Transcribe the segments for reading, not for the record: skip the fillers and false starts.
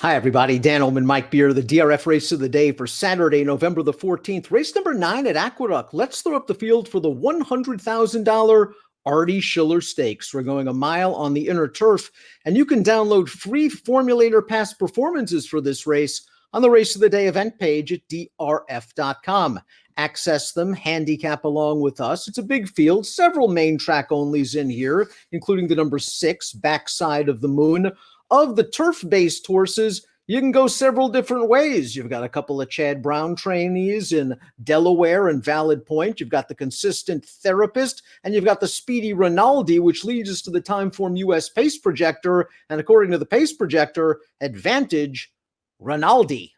Hi, everybody. Dan Illman, Mike Beer, the DRF race of the day for Saturday, November the 14th. Race number 9 at Aqueduct. Let's throw up the field for the $100,000 Artie Schiller Stakes. We're going a mile on the inner turf, and you can download free Formulator past performances for this race on the Race of the Day event page at DRF.com. Access them, handicap along with us. It's a big field, several main track onlys in here, including the number 6, Backside of the Moon. Of the turf-based horses, you can go several different ways. You've got a couple of Chad Brown trainees in Delaware and Valid Point. You've got the Consistent Therapist, and you've got the Speedy Rinaldi, which leads us to the Timeform US Pace Projector. And according to the Pace Projector, Advantage Rinaldi.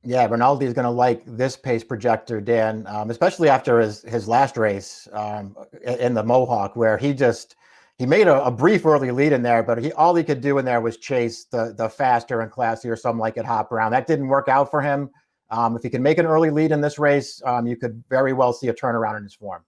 Yeah, Rinaldi is going to like this pace projector, Dan, especially after his last race in the Mohawk, where he made a brief early lead in there, but all he could do in there was chase the faster and classier, something like at Hot Brown. That didn't work out for him. If he can make an early lead in this race, you could very well see a turnaround in his form.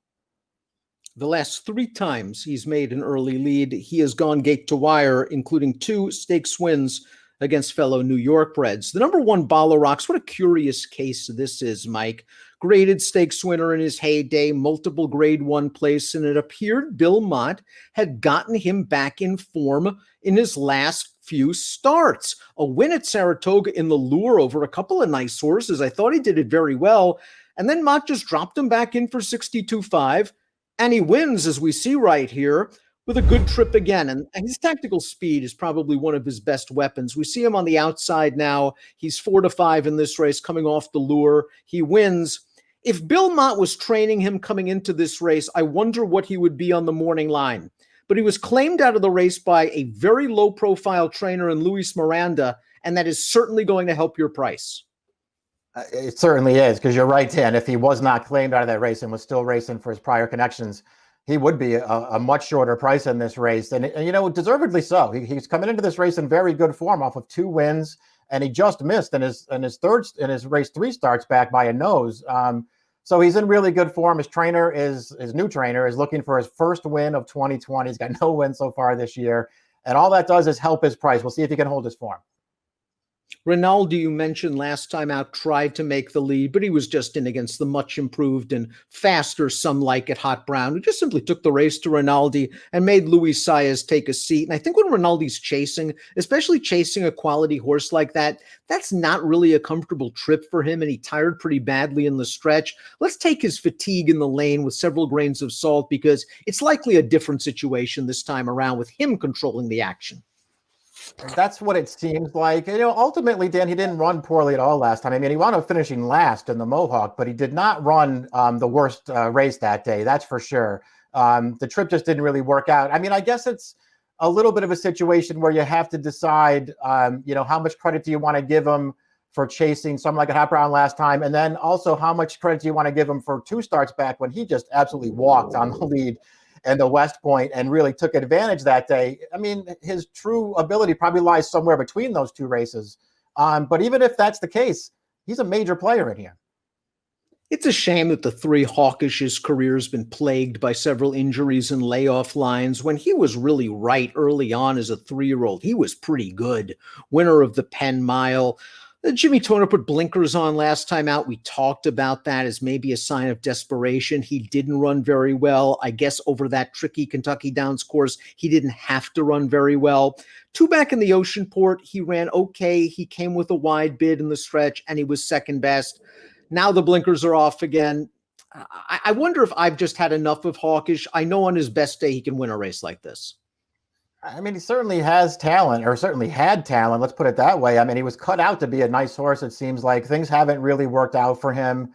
The last 3 times he's made an early lead, he has gone gate to wire, including 2 stakes wins against fellow New York breds. The number 1, Rocks. What a curious case this is, Mike. Graded stakes winner in his heyday, multiple grade 1 place, and it appeared Bill Mott had gotten him back in form in his last few starts. A win at Saratoga in the Lure over a couple of nice horses. I thought he did it very well. And then Mott just dropped him back in for 62.5, and he wins, as we see right here, with a good trip again. And his tactical speed is probably one of his best weapons. We see him on the outside now. He's 4-5 in this race, coming off the Lure. He wins. If Bill Mott was training him coming into this race, I wonder what he would be on the morning line. But he was claimed out of the race by a very low-profile trainer in Luis Miranda, and that is certainly going to help your price. It certainly is, because you're right, Dan. If he was not claimed out of that race and was still racing for his prior connections, he would be a much shorter price in this race. And you know, deservedly so. He's coming into this race in very good form off of 2 wins, and he just missed in his race 3 starts back by a nose. So he's in really good form. His new trainer is looking for his first win of 2020. He's got no win so far this year. And all that does is help his price. We'll see if he can hold his form. Rinaldi, you mentioned last time out, tried to make the lead, but he was just in against the much improved and faster, some like at Hot Brown, who just simply took the race to Rinaldi and made Luis Saez take a seat. And I think when Rinaldi's chasing, especially chasing a quality horse like that, that's not really a comfortable trip for him, and he tired pretty badly in the stretch. Let's take his fatigue in the lane with several grains of salt, because it's likely a different situation this time around with him controlling the action. That's what it seems like. You know, ultimately, Dan, he didn't run poorly at all last time. I mean, he wound up finishing last in the Mohawk, but he did not run the worst race that day. That's for sure. The trip just didn't really work out. I mean, I guess it's a little bit of a situation where you have to decide, you know, how much credit do you want to give him for chasing something like a Hot Brown last time? And then also, how much credit do you want to give him for 2 starts back when he just absolutely walked on the lead and the West Point and really took advantage that day? I mean, his true ability probably lies somewhere between those 2 races. But even if that's the case, he's a major player in here. It's a shame that the 3 Hawkish's career has been plagued by several injuries and layoff lines. When he was really right early on as a 3-year-old, he was pretty good. Winner of the Penn Mile. Jimmy Toner put blinkers on last time out. We talked about that as maybe a sign of desperation. He didn't run very well. I guess over that tricky Kentucky Downs course, he didn't have to run very well. 2 back in the Oceanport, he ran okay. He came with a wide bid in the stretch, and he was second best. Now the blinkers are off again. I wonder if I've just had enough of Hawkish. I know on his best day he can win a race like this. I mean, he certainly has talent, or certainly had talent. Let's put it that way. I mean, he was cut out to be a nice horse. It seems like things haven't really worked out for him.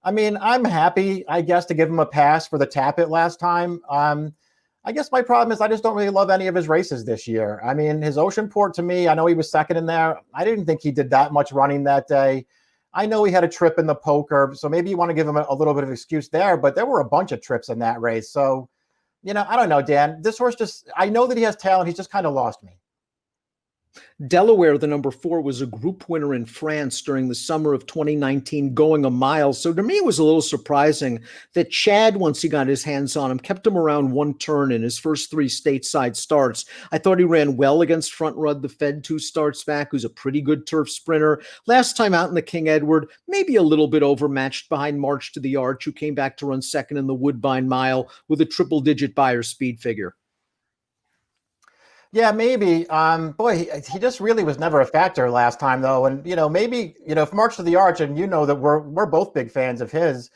I mean, I'm happy, I guess, to give him a pass for the Tappet last time. I guess my problem is I just don't really love any of his races this year. I mean, his Oceanport, to me, I know he was second in there. I didn't think he did that much running that day. I know he had a trip in the Poker, so maybe you want to give him a little bit of excuse there, but there were a bunch of trips in that race. So, you know, I don't know, Dan. This horse just, I know that he has talent. He's just kind of lost me. Delaware, the number 4, was a group winner in France during the summer of 2019, going a mile. So to me, it was a little surprising that Chad, once he got his hands on him, kept him around one turn in his first 3 stateside starts. I thought he ran well against Front Rud, the Fed 2 starts back, who's a pretty good turf sprinter. Last time out in the King Edward, maybe a little bit overmatched behind March to the Arch, who came back to run second in the Woodbine Mile with a triple-digit Beyer speed figure. Yeah, maybe. Boy, he just really was never a factor last time, though. And maybe if March to the Arch, and that we're both big fans of his.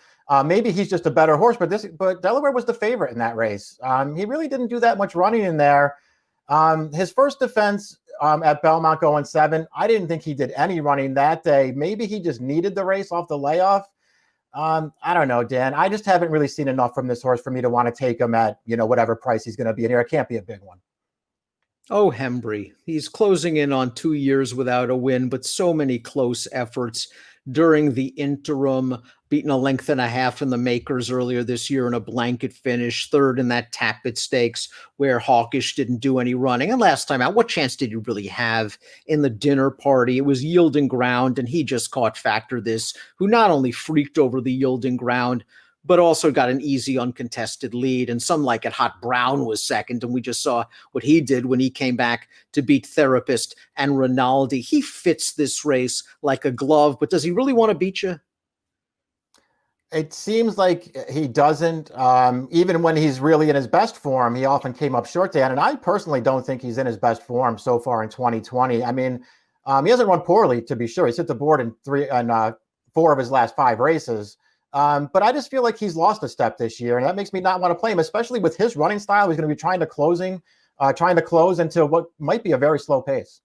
Maybe he's just a better horse, but Delaware was the favorite in that race. He really didn't do that much running in there. His first defense at Belmont going 7, I didn't think he did any running that day. Maybe he just needed the race off the layoff. I don't know, Dan. I just haven't really seen enough from this horse for me to want to take him at whatever price he's going to be in here. It can't be a big one. Oh, Hembry. He's closing in on 2 years without a win, but so many close efforts during the interim, beating a length and a half in the Makers earlier this year in a blanket finish, third in that Tapit Stakes where Hawkish didn't do any running. And last time out, what chance did you really have in the dinner party? It was yielding ground, and he just caught Factor This, who not only freaked over the yielding ground, but also got an easy uncontested lead. And some like it, Hot Brown was second. And we just saw what he did when he came back to beat Therapist and Rinaldi. He fits this race like a glove, but does he really want to beat you? It seems like he doesn't. Even when he's really in his best form, he often came up short, Dan. And I personally don't think he's in his best form so far in 2020. I mean, he hasn't run poorly, to be sure. He's hit the board in 4 of his last 5 races. But I just feel like he's lost a step this year, and that makes me not want to play him, especially with his running style. He's going to be trying to close into what might be a very slow pace.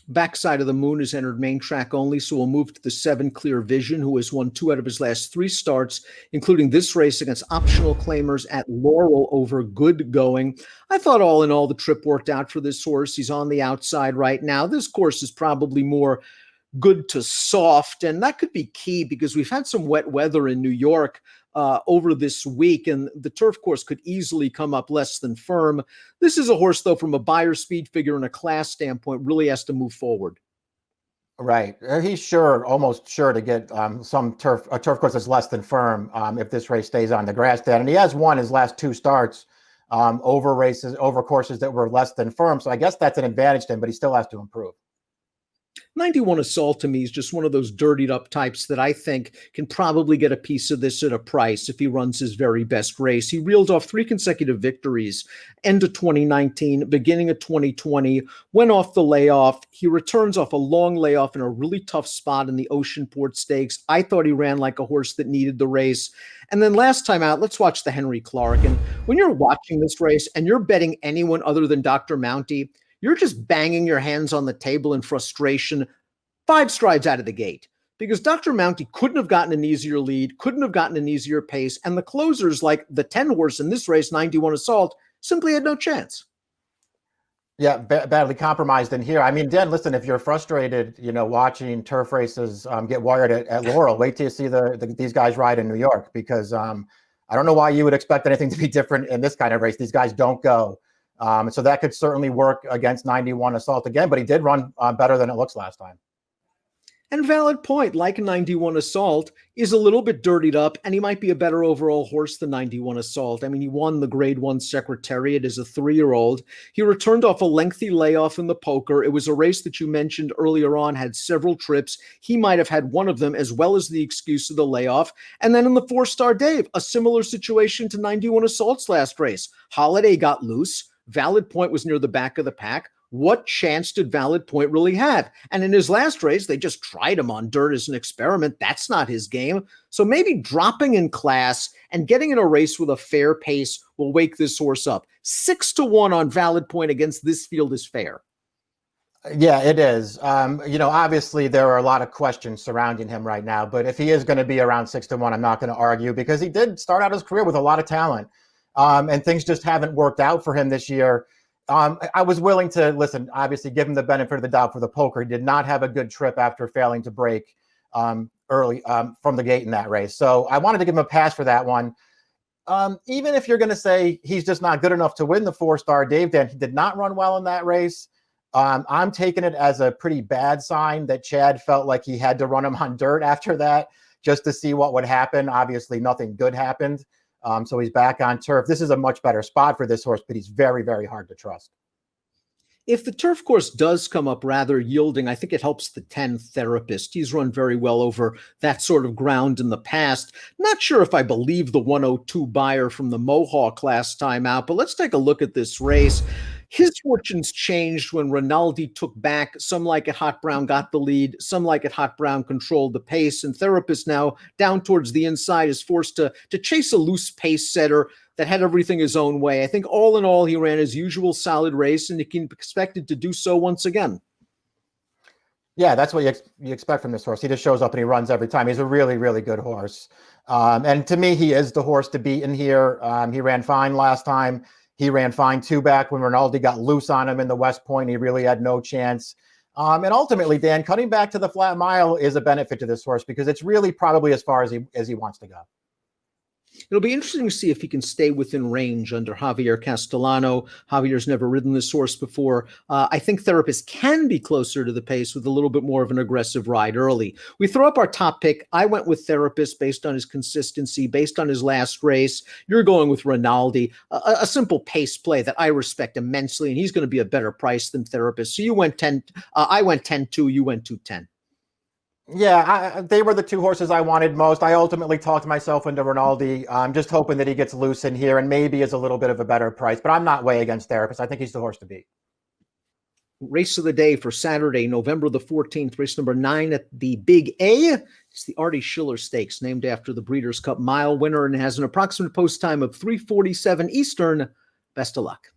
Backside of the Moon is entered main track only, so we'll move to the 7 Clear Vision, who has won 2 out of his last 3 starts, including this race against optional claimers at Laurel over Good Going. I thought all in all the trip worked out for this horse. He's on the outside right now. This course is probably more good to soft, and that could be key because we've had some wet weather in New York over this week, and the turf course could easily come up less than firm. This is a horse, though, from a Beyer speed figure and a class standpoint, really has to move forward. Right. He's almost sure to get a turf course that's less than firm if this race stays on the grass, Dan. And he has won his last 2 starts over courses that were less than firm. So I guess that's an advantage to him, but he still has to improve. 91 Assault to me is just one of those dirtied up types that I think can probably get a piece of this at a price if he runs his very best race. He reeled off 3 consecutive victories, end of 2019, beginning of 2020, went off the layoff. He returns off a long layoff in a really tough spot in the Oceanport Stakes. I thought he ran like a horse that needed the race. And then last time out, let's watch the Henry Clark. And when you're watching this race and you're betting anyone other than Dr. Mounty, you're just banging your hands on the table in frustration 5 strides out of the gate because Dr. Mounty couldn't have gotten an easier lead, couldn't have gotten an easier pace, and the closers like the 10 horse in this race, 91 Assault, simply had no chance. Yeah, badly compromised in here. I mean, Dan, listen, if you're frustrated, watching turf races get wired at Laurel, wait till you see these guys ride in New York because I don't know why you would expect anything to be different in this kind of race. These guys don't go. So that could certainly work against 91 Assault again, but he did run better than it looks last time. And Valid Point, like 91 Assault, is a little bit dirtied up, and he might be a better overall horse than 91 Assault. I mean, he won the Grade 1 Secretariat as a 3-year-old. He returned off a lengthy layoff in the Poker. It was a race that you mentioned earlier on, had several trips. He might have had one of them, as well as the excuse of the layoff. And then in the 4-Star Dave, a similar situation to 91 Assault's last race. Holiday got loose. Valid Point was near the back of the pack. What chance did Valid Point really have? And in his last race, they just tried him on dirt as an experiment. That's not his game. So maybe dropping in class and getting in a race with a fair pace will wake this horse up. 6-1 on Valid Point against this field is fair. Yeah, it is. Obviously there are a lot of questions surrounding him right now, but if he is going to be around 6-1, I'm not going to argue because he did start out his career with a lot of talent. And things just haven't worked out for him this year. I was willing to obviously give him the benefit of the doubt for the Poker. He did not have a good trip after failing to break early from the gate in that race. So I wanted to give him a pass for that one. Even if you're going to say he's just not good enough to win the 4-Star Dave, Dan, he did not run well in that race. I'm taking it as a pretty bad sign that Chad felt like he had to run him on dirt after that just to see what would happen. Obviously, nothing good happened. So he's back on turf. This is a much better spot for this horse, but he's very, very hard to trust. If the turf course does come up rather yielding, I think it helps the 10 Therapist. He's run very well over that sort of ground in the past. Not sure if I believe the 102 buyer from the Mohawk last time out, but let's take a look at this race. His fortunes changed when Rinaldi took back. Some like it Hot Brown got the lead. Some like it Hot Brown controlled the pace. And Therapist now down towards the inside is forced to chase a loose pace setter that had everything his own way. I think all in all, he ran his usual solid race, and he can be expected to do so once again. Yeah, that's what you expect from this horse. He just shows up and he runs every time. He's a really, really good horse. And to me, he is the horse to beat in here. He ran fine last time. He ran fine two back when Rinaldi got loose on him in the West Point. He really had no chance. And ultimately, Dan, cutting back to the flat mile is a benefit to this horse because it's really probably as far as he wants to go. It'll be interesting to see if he can stay within range under Javier Castellano. Javier's never ridden this horse before. I think Therapist can be closer to the pace with a little bit more of an aggressive ride early. We throw up our top pick. I went with Therapist based on his consistency, based on his last race. You're going with Rinaldi, a simple pace play that I respect immensely, and he's going to be a better price than Therapist. So you went 10. I went 10-2. You went 2-10. Yeah, they were the two horses I wanted most. I ultimately talked myself into Rinaldi. I'm just hoping that he gets loose in here and maybe is a little bit of a better price, but I'm not way against Therapist. I think he's the horse to beat. Race of the day for Saturday, November the 14th, race number 9 at the Big A. It's the Artie Schiller Stakes, named after the Breeders' Cup Mile winner, and has an approximate post time of 3:47 Eastern. Best of luck.